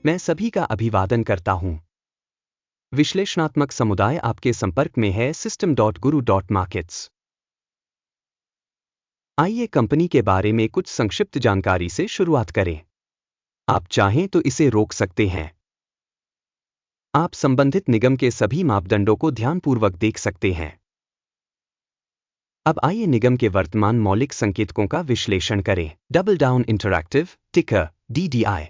मैं सभी का अभिवादन करता हूं। विश्लेषणात्मक समुदाय आपके संपर्क में है system.guru.markets। आइए कंपनी के बारे में कुछ संक्षिप्त जानकारी से शुरुआत करें। आप चाहें तो इसे रोक सकते हैं। आप संबंधित निगम के सभी मापदंडों को ध्यानपूर्वक देख सकते हैं। अब आइए निगम के वर्तमान मौलिक संकेतकों का विश्लेषण करें। डबल डाउन इंटरैक्टिव, टिकर DDI।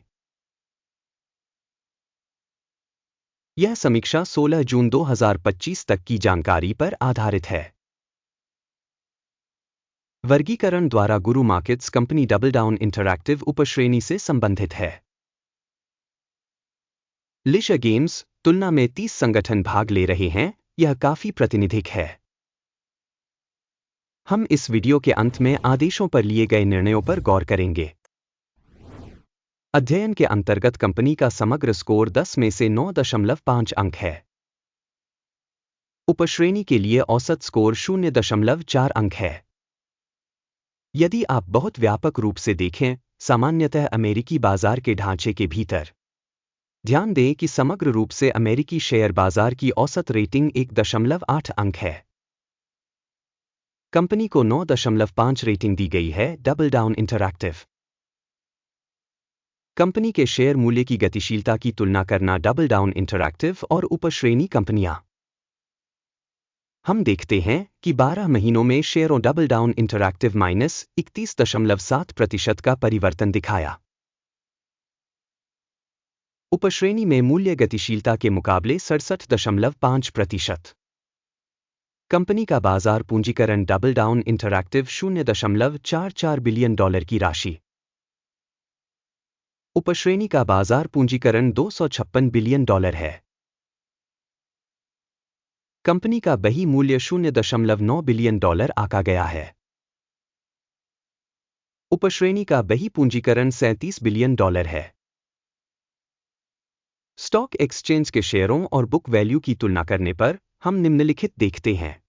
यह समीक्षा 16 जून 2025 तक की जानकारी पर आधारित है। वर्गीकरण द्वारा गुरु markets company double down interactive उपश्रेणी से संबंधित है। लीजर गेम्स तुलना में 30 संगठन भाग ले रहे हैं, यह काफी प्रातिनिधिक है। हम इस वीडियो के अंत में आदेशों पर लिए गए निर्णयों पर गौर करेंगे। अध्ययन के अंतर्गत कंपनी का समग्र स्कोर 10 में से 9.5 अंक है। उपश्रेणी के लिए औसत स्कोर 0.4 अंक है। यदि आप बहुत व्यापक रूप से देखें, सामान्यतः अमेरिकी बाजार के ढांचे के भीतर, ध्यान दें कि समग्र रूप से अमेरिकी शेयर बाजार की औसत रेटिंग 1.8 अंक है। कंपनी को 9.5 रेटिंग दी गई है। डबल डाउन इंटरैक्टिव कंपनी के शेयर मूल्य की गतिशीलता की तुलना करना। डबल डाउन इंटरैक्टिव और उपश्रेणी कंपनियां। हम देखते हैं कि 12 महीनों में शेयरों डबल डाउन इंटरैक्टिव -31.7% का परिवर्तन दिखाया। उपश्रेणी में मूल्य गतिशीलता के मुकाबले 67.5%। कंपनी का बाजार पूंजीकरण डबल डाउन इंटरैक्टिव $0.44 बिलियन की राशि। उपश्रेणी का बाजार पूंजीकरण $256 बिलियन है। कंपनी का बही मूल्य $0.9 बिलियन आका गया है। उपश्रेणी का बही पूंजीकरण $37 बिलियन है। स्टॉक एक्सचेंज के शेयरों और बुक वैल्यू की तुलना करने पर हम निम्नलिखित देखते हैं।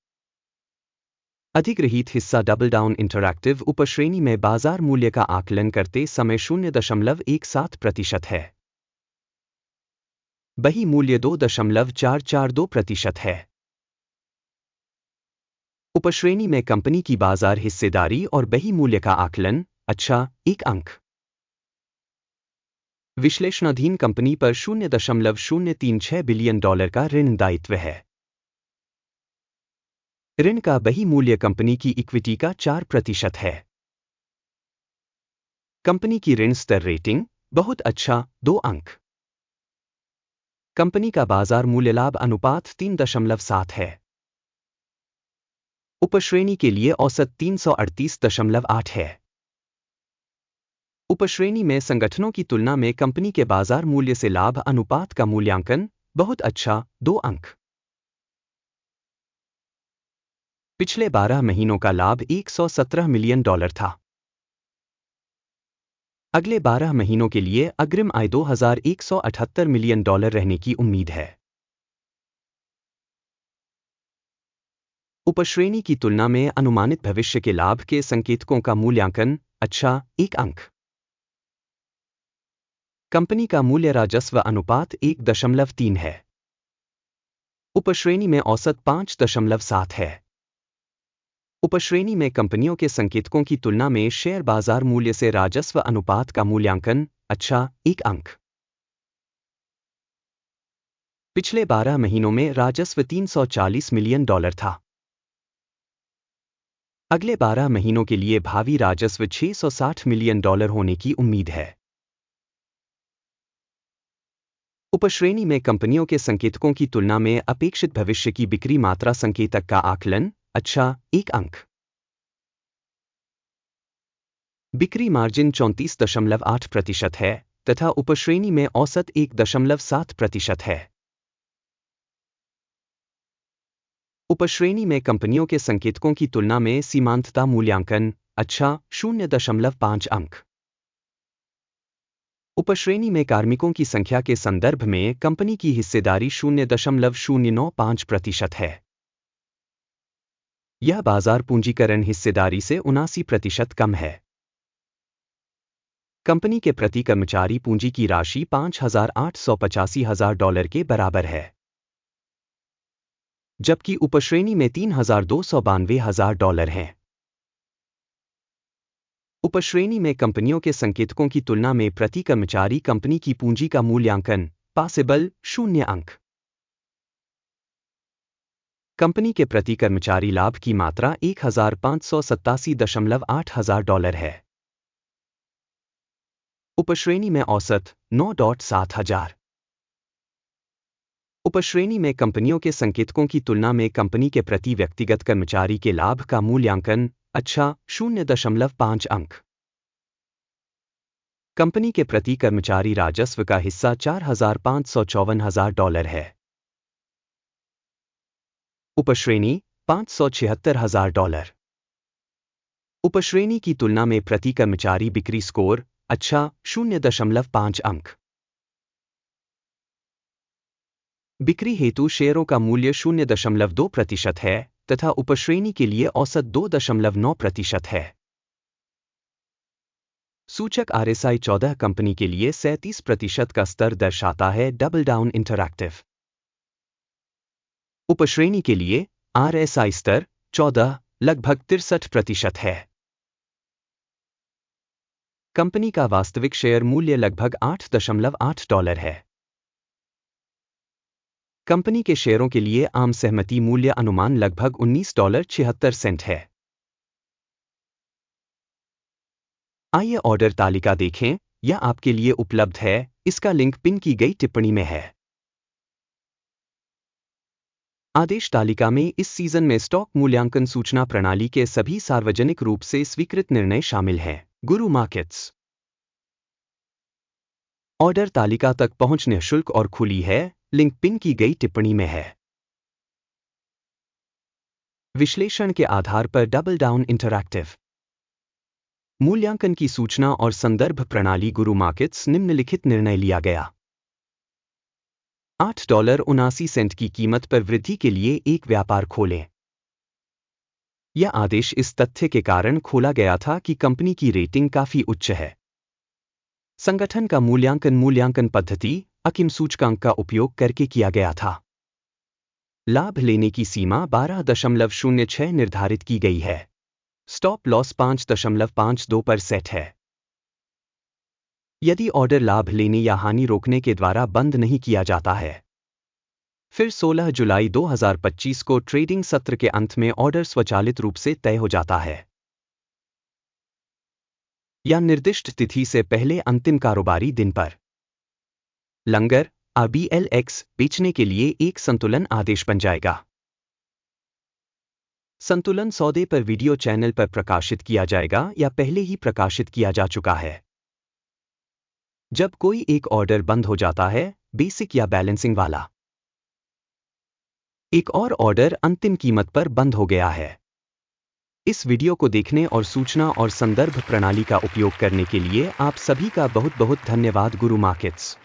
अधिग्रहित हिस्सा डबल डाउन इंटरैक्टिव उपश्रेणी में बाजार मूल्य का आकलन करते समय 0.17% है। बही मूल्य 2.442% है। उपश्रेणी में कंपनी की बाजार हिस्सेदारी और बही मूल्य का आकलन 1 अंक। विश्लेषणाधीन कंपनी पर $0.036 बिलियन का ऋण दायित्व है। ऋण का बही मूल्य कंपनी की इक्विटी का 4% है। कंपनी की ऋण स्तर रेटिंग बहुत अच्छा 2 अंक। कंपनी का बाजार मूल्य लाभ अनुपात 3.7 है। उपश्रेणी के लिए औसत 338.8 है। उपश्रेणी में संगठनों की तुलना में कंपनी के बाजार मूल्य से लाभ अनुपात का मूल्यांकन बहुत अच्छा 2 अंक। पिछले 12 महीनों का लाभ $117 मिलियन था। अगले 12 महीनों के लिए अग्रिम आय $2178 मिलियन रहने की उम्मीद है। उपश्रेणी की तुलना में अनुमानित भविष्य के लाभ के संकेतकों का मूल्यांकन अच्छा 1 अंक। कंपनी का मूल्य राजस्व अनुपात 1.3 है। उपश्रेणी में औसत 5.7 है। उपश्रेणी में कंपनियों के संकेतकों की तुलना में शेयर बाजार मूल्य से राजस्व अनुपात का मूल्यांकन अच्छा 1 अंक। पिछले 12 महीनों में राजस्व $340 मिलियन था। अगले 12 महीनों के लिए भावी राजस्व $660 मिलियन होने की उम्मीद है। उपश्रेणी में कंपनियों के संकेतकों की तुलना में अपेक्षित भविष्य की बिक्री मात्रा संकेतक का आकलन अच्छा 1 अंक। बिक्री मार्जिन 34.8% है तथा उपश्रेणी में औसत 1.7% है। उपश्रेणी में कंपनियों के संकेतकों की तुलना में सीमांतता मूल्यांकन अच्छा 0.5 अंक। उपश्रेणी में कार्मिकों की संख्या के संदर्भ में कंपनी की हिस्सेदारी 0.095% है। यह बाजार पूंजीकरण हिस्सेदारी से 79% कम है। कंपनी के प्रति कर्मचारी पूंजी की राशि $5,885,000 के बराबर है, जबकि उपश्रेणी में $3,292,000 हैं। उपश्रेणी में कंपनियों के संकेतकों की तुलना में प्रति कर्मचारी कंपनी की पूंजी का मूल्यांकन पॉसिबल 0 अंक। कंपनी के प्रति कर्मचारी लाभ की मात्रा $1,587,800 है। उपश्रेणी में औसत 9,700। उपश्रेणी में कंपनियों के संकेतकों की तुलना में कंपनी के प्रति व्यक्तिगत कर्मचारी के लाभ का मूल्यांकन अच्छा 0.5 अंक। कंपनी के प्रति कर्मचारी राजस्व का हिस्सा $4,554,000 है। उपश्रेणी $576,000। उपश्रेणी की तुलना में प्रति कर्मचारी बिक्री स्कोर अच्छा 0.5 अंक। बिक्री हेतु शेयरों का मूल्य 0.2% है तथा उपश्रेणी के लिए औसत 2.9% है। सूचक RSI 14 कंपनी के लिए 37% का स्तर दर्शाता है। Double down interactive. उपश्रेणी के लिए RSI स्तर 14 लगभग 63% है। कंपनी का वास्तविक शेयर मूल्य लगभग $8.8 है। कंपनी के शेयरों के लिए आम सहमति मूल्य अनुमान लगभग $19.76 है। आइए ऑर्डर तालिका देखें, यह आपके लिए उपलब्ध है, इसका लिंक पिन की गई टिप्पणी में है। आदेश तालिका में इस सीजन में स्टॉक मूल्यांकन सूचना प्रणाली के सभी सार्वजनिक रूप से स्वीकृत निर्णय शामिल हैं। गुरु मार्केट्स। ऑर्डर तालिका तक पहुंच निःशुल्क और खुली है, लिंक पिन की गई टिप्पणी में है। विश्लेषण के आधार पर डबल डाउन इंटरैक्टिव। मूल्यांकन की सूचना और संदर्भ प्रणाली गुरु मार्केट्स निम्नलिखित निर्णय लिया गया। $8.79 की कीमत पर वृद्धि के लिए एक व्यापार खोलें। यह आदेश इस तथ्य के कारण खोला गया था कि कंपनी की रेटिंग काफी उच्च है। संगठन का मूल्यांकन पद्धति अकिम सूचकांक का उपयोग करके किया गया था। लाभ लेने की सीमा 12.06 निर्धारित की गई है। स्टॉप लॉस 5.52 पर सेट है। यदि ऑर्डर लाभ लेने या हानि रोकने के द्वारा बंद नहीं किया जाता है, फिर 16 जुलाई 2025 को ट्रेडिंग सत्र के अंत में ऑर्डर स्वचालित रूप से तय हो जाता है या निर्दिष्ट तिथि से पहले अंतिम कारोबारी दिन पर। लंगर RBLX बेचने के लिए एक संतुलन आदेश बन जाएगा। संतुलन सौदे पर वीडियो चैनल पर प्रकाशित किया जाएगा या पहले ही प्रकाशित किया जा चुका है। जब कोई एक ऑर्डर बंद हो जाता है, बेसिक या बैलेंसिंग वाला, एक और ऑर्डर अंतिम कीमत पर बंद हो गया है। इस वीडियो को देखने और सूचना और संदर्भ प्रणाली का उपयोग करने के लिए आप सभी का बहुत बहुत धन्यवाद। गुरु मार्केट्स।